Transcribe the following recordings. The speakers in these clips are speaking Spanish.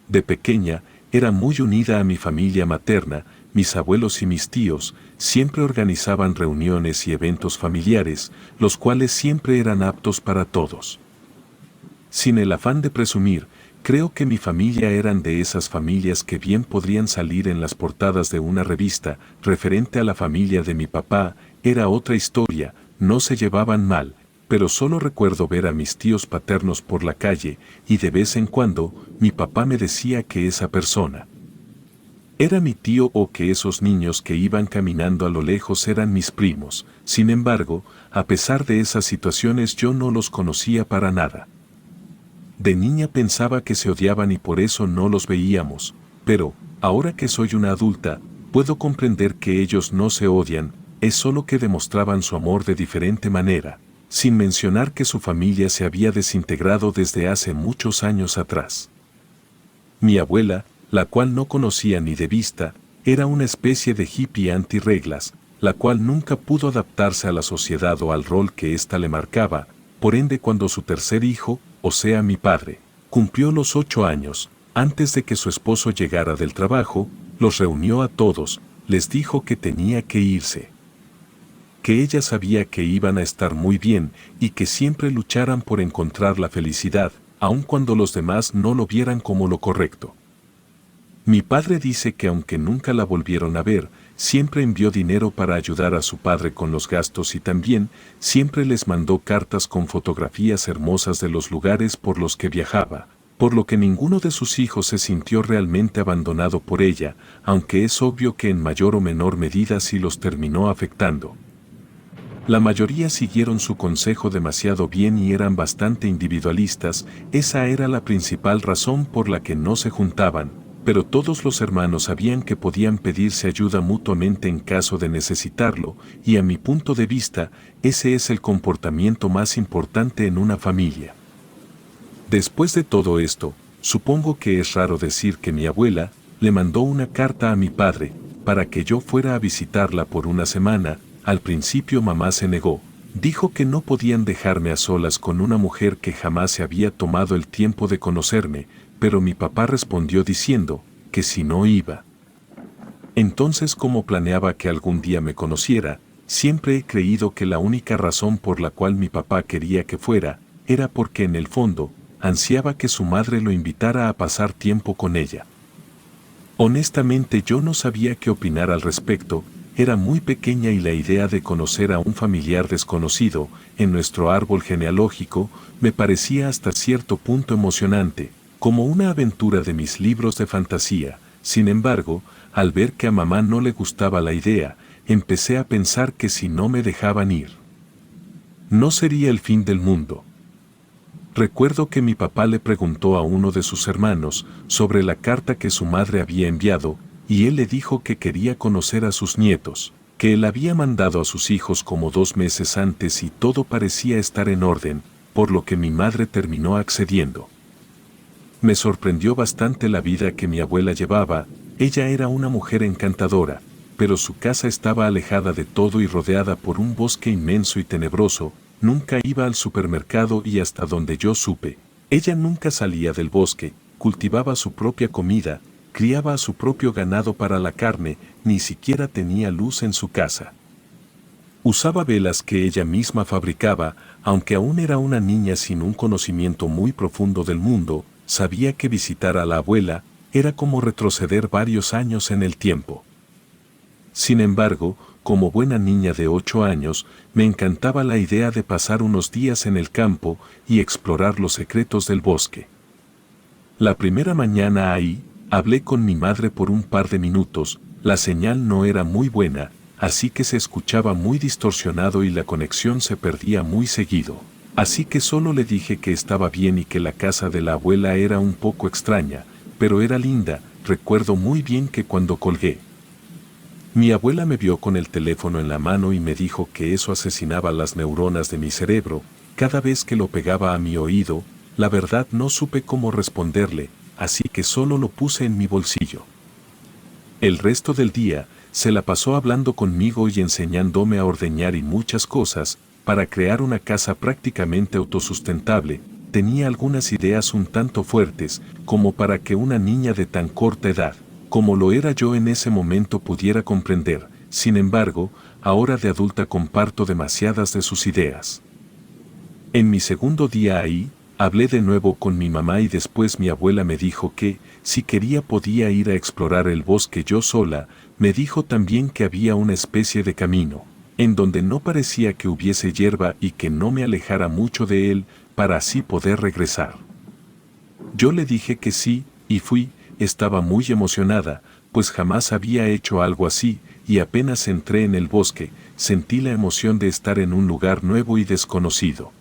De pequeña, era muy unida a mi familia materna, mis abuelos y mis tíos siempre organizaban reuniones y eventos familiares, los cuales siempre eran aptos para todos. Sin el afán de presumir, creo que mi familia eran de esas familias que bien podrían salir en las portadas de una revista. Referente a la familia de mi papá, era otra historia, no se llevaban mal, pero solo recuerdo ver a mis tíos paternos por la calle, y de vez en cuando, mi papá me decía que esa persona era mi tío o que esos niños que iban caminando a lo lejos eran mis primos. Sin embargo, a pesar de esas situaciones yo no los conocía para nada. De niña pensaba que se odiaban y por eso no los veíamos, pero, ahora que soy una adulta, puedo comprender que ellos no se odian, es solo que demostraban su amor de diferente manera, sin mencionar que su familia se había desintegrado desde hace muchos años atrás. Mi abuela, la cual no conocía ni de vista, era una especie de hippie anti-reglas, la cual nunca pudo adaptarse a la sociedad o al rol que ésta le marcaba. Por ende, cuando su tercer hijo, o sea mi padre, cumplió los 8 años, antes de que su esposo llegara del trabajo, los reunió a todos, les dijo que tenía que irse. Que ella sabía que iban a estar muy bien y que siempre lucharan por encontrar la felicidad, aun cuando los demás no lo vieran como lo correcto. Mi padre dice que aunque nunca la volvieron a ver, siempre envió dinero para ayudar a su padre con los gastos y también siempre les mandó cartas con fotografías hermosas de los lugares por los que viajaba, por lo que ninguno de sus hijos se sintió realmente abandonado por ella, aunque es obvio que en mayor o menor medida sí los terminó afectando. La mayoría siguieron su consejo demasiado bien y eran bastante individualistas, esa era la principal razón por la que no se juntaban, pero todos los hermanos sabían que podían pedirse ayuda mutuamente en caso de necesitarlo, y a mi punto de vista, ese es el comportamiento más importante en una familia. Después de todo esto, supongo que es raro decir que mi abuela le mandó una carta a mi padre, para que yo fuera a visitarla por una semana. Al principio mamá se negó, dijo que no podían dejarme a solas con una mujer que jamás se había tomado el tiempo de conocerme, pero mi papá respondió diciendo que si no iba. Entonces, como planeaba que algún día me conociera, siempre he creído que la única razón por la cual mi papá quería que fuera, era porque en el fondo, ansiaba que su madre lo invitara a pasar tiempo con ella. Honestamente yo no sabía qué opinar al respecto, era muy pequeña y la idea de conocer a un familiar desconocido en nuestro árbol genealógico me parecía hasta cierto punto emocionante, como una aventura de mis libros de fantasía. Sin embargo, al ver que a mamá no le gustaba la idea, empecé a pensar que si no me dejaban ir, no sería el fin del mundo. Recuerdo que mi papá le preguntó a uno de sus hermanos sobre la carta que su madre había enviado, y él le dijo que quería conocer a sus nietos, que él había mandado a sus hijos como 2 meses antes y todo parecía estar en orden, por lo que mi madre terminó accediendo. Me sorprendió bastante la vida que mi abuela llevaba, ella era una mujer encantadora, pero su casa estaba alejada de todo y rodeada por un bosque inmenso y tenebroso, nunca iba al supermercado y hasta donde yo supe, ella nunca salía del bosque, cultivaba su propia comida, criaba a su propio ganado para la carne, ni siquiera tenía luz en su casa. Usaba velas que ella misma fabricaba, aunque aún era una niña sin un conocimiento muy profundo del mundo, sabía que visitar a la abuela era como retroceder varios años en el tiempo. Sin embargo, como buena niña de 8 años, me encantaba la idea de pasar unos días en el campo y explorar los secretos del bosque. La primera mañana ahí, hablé con mi madre por un par de minutos, la señal no era muy buena, así que se escuchaba muy distorsionado y la conexión se perdía muy seguido. Así que solo le dije que estaba bien y que la casa de la abuela era un poco extraña, pero era linda. Recuerdo muy bien que cuando colgué, mi abuela me vio con el teléfono en la mano y me dijo que eso asesinaba las neuronas de mi cerebro, cada vez que lo pegaba a mi oído. La verdad no supe cómo responderle, así que solo lo puse en mi bolsillo. El resto del día, se la pasó hablando conmigo y enseñándome a ordeñar y muchas cosas, para crear una casa prácticamente autosustentable, tenía algunas ideas un tanto fuertes, como para que una niña de tan corta edad, como lo era yo en ese momento, pudiera comprender. Sin embargo, ahora de adulta comparto demasiadas de sus ideas. En mi segundo día ahí, hablé de nuevo con mi mamá y después mi abuela me dijo que, si quería, podía ir a explorar el bosque yo sola. Me dijo también que había una especie de camino, en donde no parecía que hubiese hierba y que no me alejara mucho de él, para así poder regresar. Yo le dije que sí, y fui. Estaba muy emocionada, pues jamás había hecho algo así, y apenas entré en el bosque, sentí la emoción de estar en un lugar nuevo y desconocido.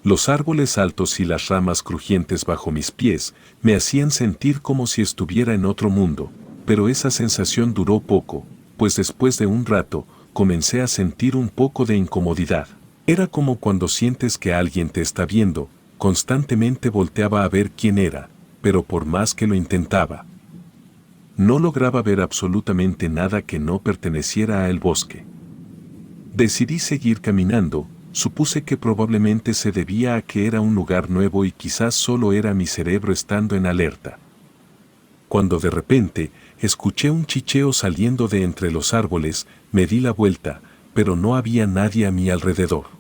Los árboles altos y las ramas crujientes bajo mis pies me hacían sentir como si estuviera en otro mundo, pero esa sensación duró poco, pues después de un rato, comencé a sentir un poco de incomodidad. Era como cuando sientes que alguien te está viendo. Constantemente volteaba a ver quién era, pero por más que lo intentaba, no lograba ver absolutamente nada que no perteneciera al bosque. Decidí seguir caminando. Supuse que probablemente se debía a que era un lugar nuevo y quizás solo era mi cerebro estando en alerta. Cuando de repente escuché un chicheo saliendo de entre los árboles, me di la vuelta, pero no había nadie a mi alrededor.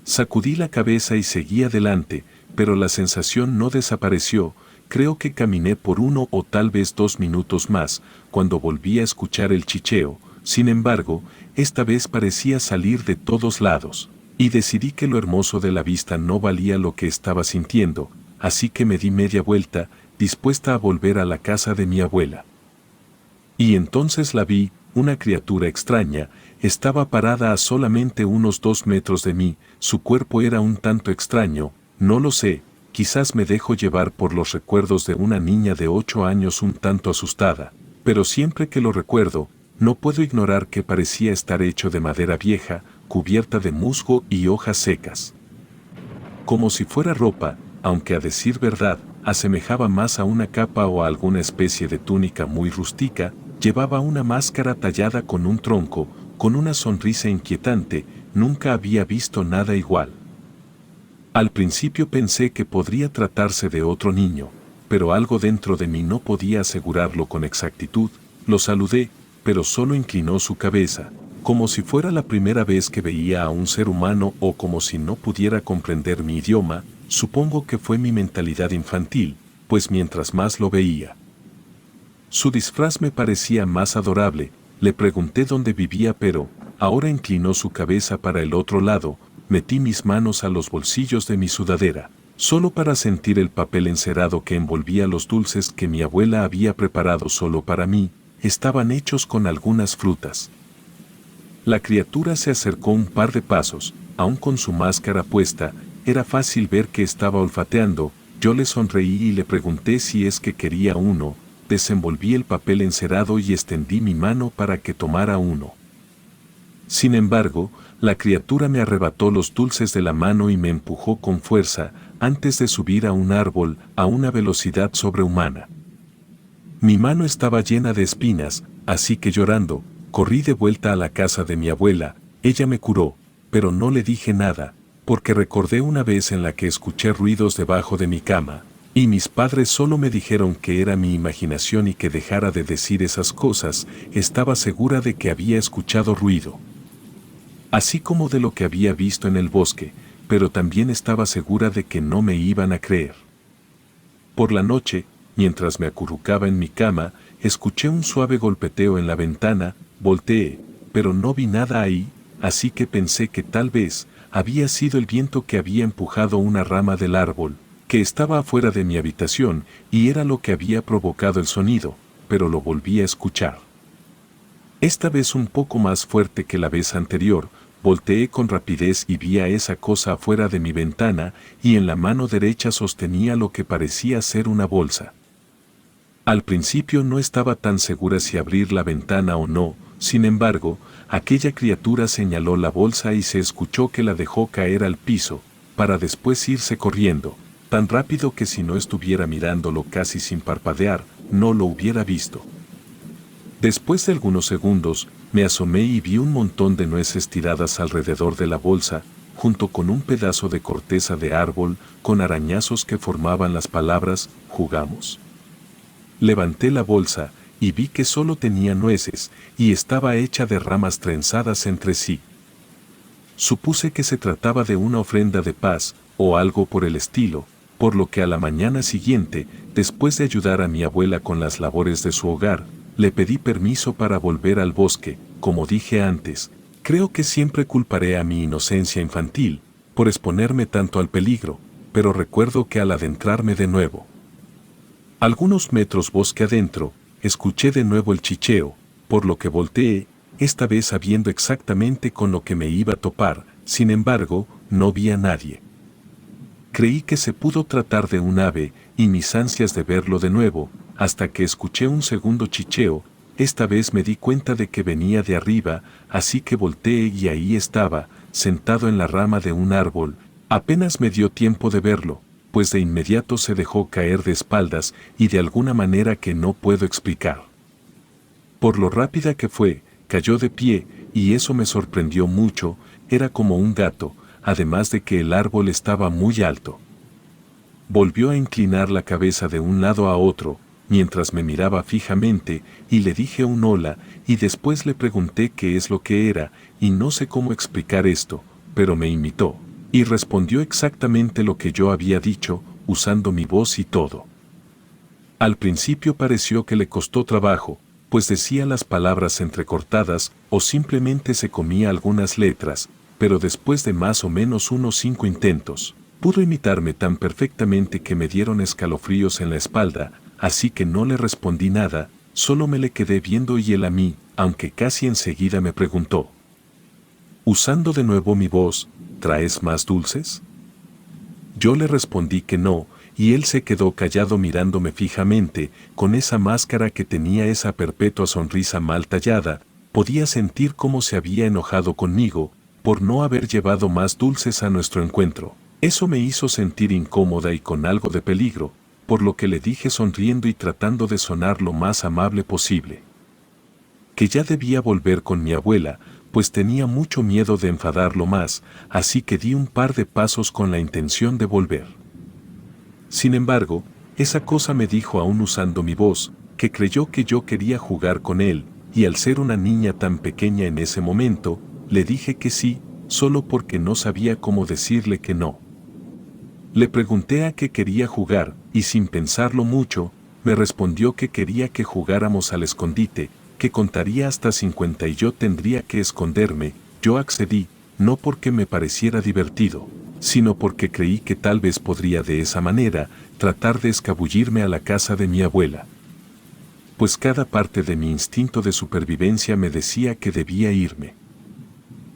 Sacudí la cabeza y seguí adelante, pero la sensación no desapareció. Creo que caminé por 1 o tal vez 2 minutos más, cuando volví a escuchar el chicheo. Sin embargo, esta vez parecía salir de todos lados, y decidí que lo hermoso de la vista no valía lo que estaba sintiendo, así que me di media vuelta, dispuesta a volver a la casa de mi abuela. Y entonces la vi. Una criatura extraña, estaba parada a solamente unos 2 metros de mí. Su cuerpo era un tanto extraño, no lo sé, quizás me dejo llevar por los recuerdos de una niña de 8 años un tanto asustada, pero siempre que lo recuerdo, no puedo ignorar que parecía estar hecho de madera vieja, cubierta de musgo y hojas secas. Como si fuera ropa, aunque a decir verdad, asemejaba más a una capa o a alguna especie de túnica muy rústica. Llevaba una máscara tallada con un tronco, con una sonrisa inquietante. Nunca había visto nada igual. Al principio pensé que podría tratarse de otro niño, pero algo dentro de mí no podía asegurarlo con exactitud. Lo saludé, pero solo inclinó su cabeza, como si fuera la primera vez que veía a un ser humano o como si no pudiera comprender mi idioma. Supongo que fue mi mentalidad infantil, pues mientras más lo veía, su disfraz me parecía más adorable. Le pregunté dónde vivía, pero ahora inclinó su cabeza para el otro lado. Metí mis manos a los bolsillos de mi sudadera, solo para sentir el papel encerado que envolvía los dulces que mi abuela había preparado solo para mí. Estaban hechos con algunas frutas. La criatura se acercó un par de pasos, aún con su máscara puesta. Era fácil ver que estaba olfateando. Yo le sonreí y le pregunté si es que quería uno. Desenvolví el papel encerado y extendí mi mano para que tomara uno. Sin embargo, la criatura me arrebató los dulces de la mano y me empujó con fuerza, antes de subir a un árbol, a una velocidad sobrehumana. Mi mano estaba llena de espinas, así que llorando, corrí de vuelta a la casa de mi abuela. Ella me curó, pero no le dije nada, porque recordé una vez en la que escuché ruidos debajo de mi cama. Y mis padres solo me dijeron que era mi imaginación y que dejara de decir esas cosas. Estaba segura de que había escuchado ruido, así como de lo que había visto en el bosque, pero también estaba segura de que no me iban a creer. Por la noche, mientras me acurrucaba en mi cama, escuché un suave golpeteo en la ventana. Volteé, pero no vi nada ahí, así que pensé que tal vez había sido el viento que había empujado una rama del árbol que estaba afuera de mi habitación, y era lo que había provocado el sonido, pero lo volví a escuchar. Esta vez un poco más fuerte que la vez anterior. Volteé con rapidez y vi a esa cosa afuera de mi ventana, y en la mano derecha sostenía lo que parecía ser una bolsa. Al principio no estaba tan segura si abrir la ventana o no. Sin embargo, aquella criatura señaló la bolsa y se escuchó que la dejó caer al piso, para después irse corriendo, tan rápido que si no estuviera mirándolo casi sin parpadear, no lo hubiera visto. Después de algunos segundos, me asomé y vi un montón de nueces tiradas alrededor de la bolsa. junto con un pedazo de corteza de árbol con arañazos que formaban las palabras «jugamos». Levanté la bolsa y vi que solo tenía nueces y estaba hecha de ramas trenzadas entre sí. Supuse que se trataba de una ofrenda de paz o algo por el estilo, por lo que a la mañana siguiente, después de ayudar a mi abuela con las labores de su hogar, le pedí permiso para volver al bosque. Como dije antes, creo que siempre culparé a mi inocencia infantil por exponerme tanto al peligro, pero recuerdo que al adentrarme de nuevo, algunos metros bosque adentro, escuché de nuevo el chicheo, por lo que volteé, esta vez sabiendo exactamente con lo que me iba a topar. Sin embargo, no vi a nadie. Creí que se pudo tratar de un ave, y mis ansias de verlo de nuevo, hasta que escuché un segundo chicheo. Esta vez me di cuenta de que venía de arriba, así que volteé y ahí estaba, sentado en la rama de un árbol. Apenas me dio tiempo de verlo, pues de inmediato se dejó caer de espaldas y de alguna manera que no puedo explicar. Por lo rápida que fue, cayó de pie, y eso me sorprendió mucho. Era como un gato, además de que el árbol estaba muy alto. Volvió a inclinar la cabeza de un lado a otro, mientras me miraba fijamente, y le dije un hola, y después le pregunté qué es lo que era, y no sé cómo explicar esto, pero me imitó, y respondió exactamente lo que yo había dicho, usando mi voz y todo. Al principio pareció que le costó trabajo, pues decía las palabras entrecortadas o simplemente se comía algunas letras, pero después de más o menos unos 5 intentos, pudo imitarme tan perfectamente que me dieron escalofríos en la espalda, así que no le respondí nada, solo me le quedé viendo y él a mí, aunque casi enseguida me preguntó. Usando de nuevo mi voz, ¿traes más dulces? Yo le respondí que no, y él se quedó callado mirándome fijamente, con esa máscara que tenía esa perpetua sonrisa mal tallada. Podía sentir cómo se había enojado conmigo, por no haber llevado más dulces a nuestro encuentro. Eso me hizo sentir incómoda y con algo de peligro, por lo que le dije sonriendo y tratando de sonar lo más amable posible, que ya debía volver con mi abuela, pues tenía mucho miedo de enfadarlo más, así que di un par de pasos con la intención de volver. Sin embargo, esa cosa me dijo aún usando mi voz, que creyó que yo quería jugar con él, y al ser una niña tan pequeña en ese momento, le dije que sí, solo porque no sabía cómo decirle que no. Le pregunté a qué quería jugar, y sin pensarlo mucho, me respondió que quería que jugáramos al escondite, que contaría hasta 50 y yo tendría que esconderme. Yo accedí, no porque me pareciera divertido, sino porque creí que tal vez podría de esa manera tratar de escabullirme a la casa de mi abuela. Pues cada parte de mi instinto de supervivencia me decía que debía irme.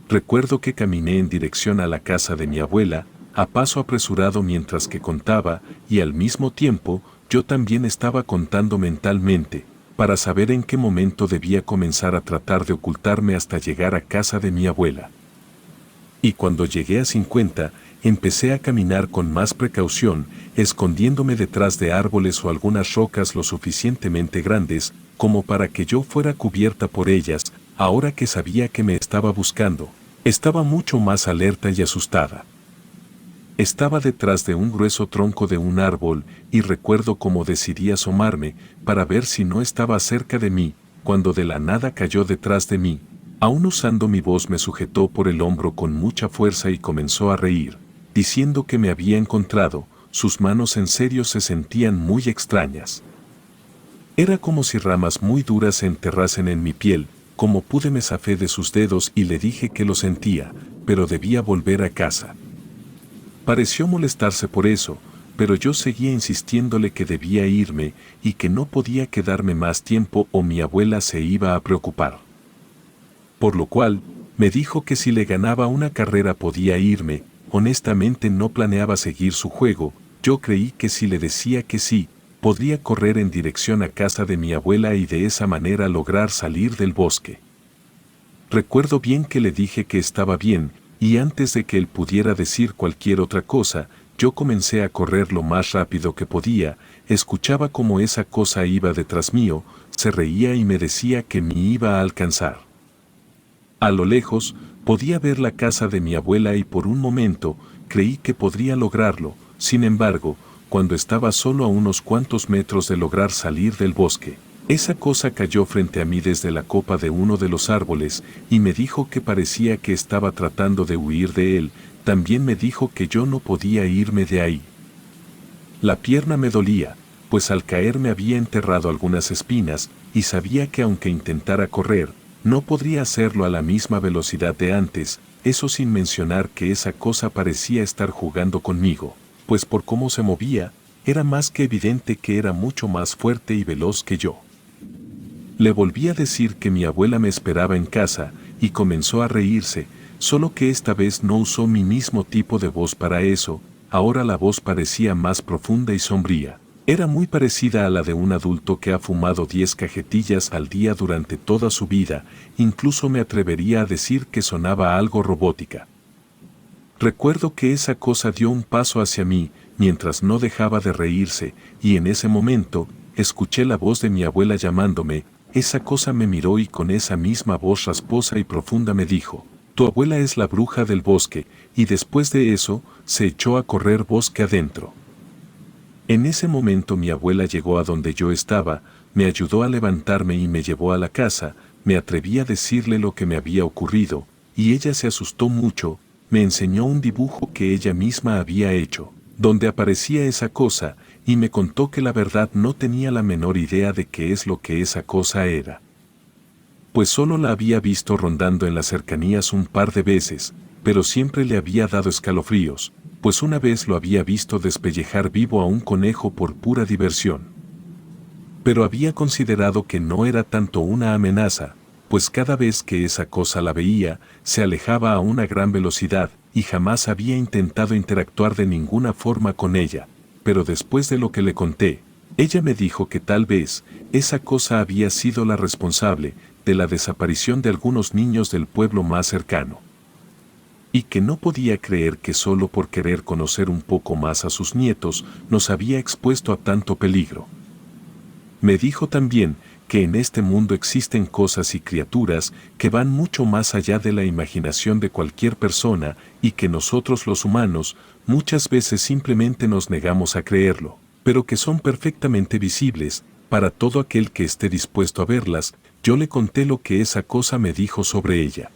Recuerdo que caminé en dirección a la casa de mi abuela, a paso apresurado mientras que contaba, y al mismo tiempo, yo también estaba contando mentalmente, para saber en qué momento debía comenzar a tratar de ocultarme hasta llegar a casa de mi abuela. Y cuando llegué a 50, empecé a caminar con más precaución, escondiéndome detrás de árboles o algunas rocas lo suficientemente grandes, como para que yo fuera cubierta por ellas. Ahora que sabía que me estaba buscando, estaba mucho más alerta y asustada. Estaba detrás de un grueso tronco de un árbol, y recuerdo cómo decidí asomarme, para ver si no estaba cerca de mí, cuando de la nada cayó detrás de mí. Aún usando mi voz me sujetó por el hombro con mucha fuerza y comenzó a reír, diciendo que me había encontrado. Sus manos en serio se sentían muy extrañas. Era como si ramas muy duras se enterrasen en mi piel. Como pude me zafé de sus dedos y le dije que lo sentía, pero debía volver a casa. Pareció molestarse por eso, pero yo seguía insistiéndole que debía irme y que no podía quedarme más tiempo o mi abuela se iba a preocupar. Por lo cual, me dijo que si le ganaba una carrera podía irme. Honestamente no planeaba seguir su juego. Yo creí que si le decía que sí, podría correr en dirección a casa de mi abuela y de esa manera lograr salir del bosque. Recuerdo bien que le dije que estaba bien, y antes de que él pudiera decir cualquier otra cosa, yo comencé a correr lo más rápido que podía. Escuchaba cómo esa cosa iba detrás mío, se reía y me decía que me iba a alcanzar. A lo lejos, Podía ver la casa de mi abuela y por un momento creí que podría lograrlo. Sin embargo, cuando estaba solo a unos cuantos metros de lograr salir del bosque, esa cosa cayó frente a mí desde la copa de uno de los árboles y me dijo que parecía que estaba tratando de huir de él. También me dijo que yo no podía irme de ahí. La pierna me dolía, pues al caer me había enterrado algunas espinas y sabía que aunque intentara correr, no podría hacerlo a la misma velocidad de antes, eso sin mencionar que esa cosa parecía estar jugando conmigo, pues por cómo se movía, era más que evidente que era mucho más fuerte y veloz que yo. Le volví a decir que mi abuela me esperaba en casa, y comenzó a reírse, solo que esta vez no usó mi mismo tipo de voz para eso, ahora la voz parecía más profunda y sombría. Era muy parecida a la de un adulto que ha fumado 10 cajetillas al día durante toda su vida, incluso me atrevería a decir que sonaba algo robótica. Recuerdo que esa cosa dio un paso hacia mí, mientras no dejaba de reírse, y en ese momento, escuché la voz de mi abuela llamándome. Esa cosa me miró y con esa misma voz rasposa y profunda me dijo: «Tu abuela es la bruja del bosque», y después de eso, se echó a correr bosque adentro. En ese momento mi abuela llegó a donde yo estaba, me ayudó a levantarme y me llevó a la casa. Me atreví a decirle lo que me había ocurrido, y ella se asustó mucho. Me enseñó un dibujo que ella misma había hecho, donde aparecía esa cosa, y me contó que la verdad no tenía la menor idea de qué es lo que esa cosa era. Pues solo la había visto rondando en las cercanías un par de veces, pero siempre le había dado escalofríos, pues una vez lo había visto despellejar vivo a un conejo por pura diversión. Pero había considerado que no era tanto una amenaza, pues cada vez que esa cosa la veía, se alejaba a una gran velocidad, y jamás había intentado interactuar de ninguna forma con ella. Pero después de lo que le conté, ella me dijo que tal vez esa cosa había sido la responsable de la desaparición de algunos niños del pueblo más cercano. Y que no podía creer que solo por querer conocer un poco más a sus nietos nos había expuesto a tanto peligro. Me dijo también que en este mundo existen cosas y criaturas que van mucho más allá de la imaginación de cualquier persona y que nosotros los humanos muchas veces simplemente nos negamos a creerlo, pero que son perfectamente visibles para todo aquel que esté dispuesto a verlas. Yo le conté lo que esa cosa me dijo sobre ella.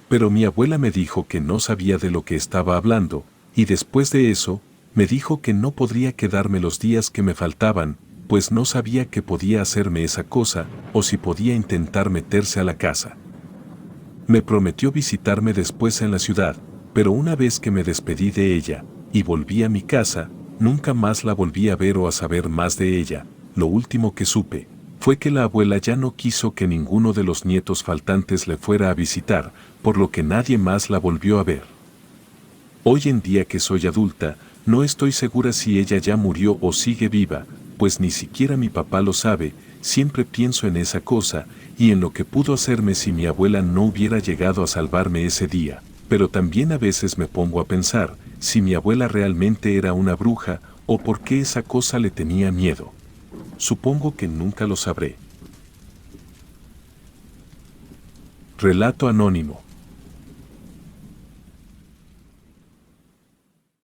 Pero mi abuela me dijo que no sabía de lo que estaba hablando, y después de eso, me dijo que no podría quedarme los días que me faltaban, pues no sabía qué podía hacerme esa cosa, o si podía intentar meterse a la casa. Me prometió visitarme después en la ciudad, pero una vez que me despedí de ella, y volví a mi casa, nunca más la volví a ver o a saber más de ella. Lo último que supe fue que la abuela ya no quiso que ninguno de los nietos faltantes le fuera a visitar, por lo que nadie más la volvió a ver. Hoy en día que soy adulta, no estoy segura si ella ya murió o sigue viva, pues ni siquiera mi papá lo sabe. Siempre pienso en esa cosa, y en lo que pudo hacerme si mi abuela no hubiera llegado a salvarme ese día, pero también a veces me pongo a pensar, si mi abuela realmente era una bruja, o por qué esa cosa le tenía miedo. Supongo que nunca lo sabré. Relato anónimo.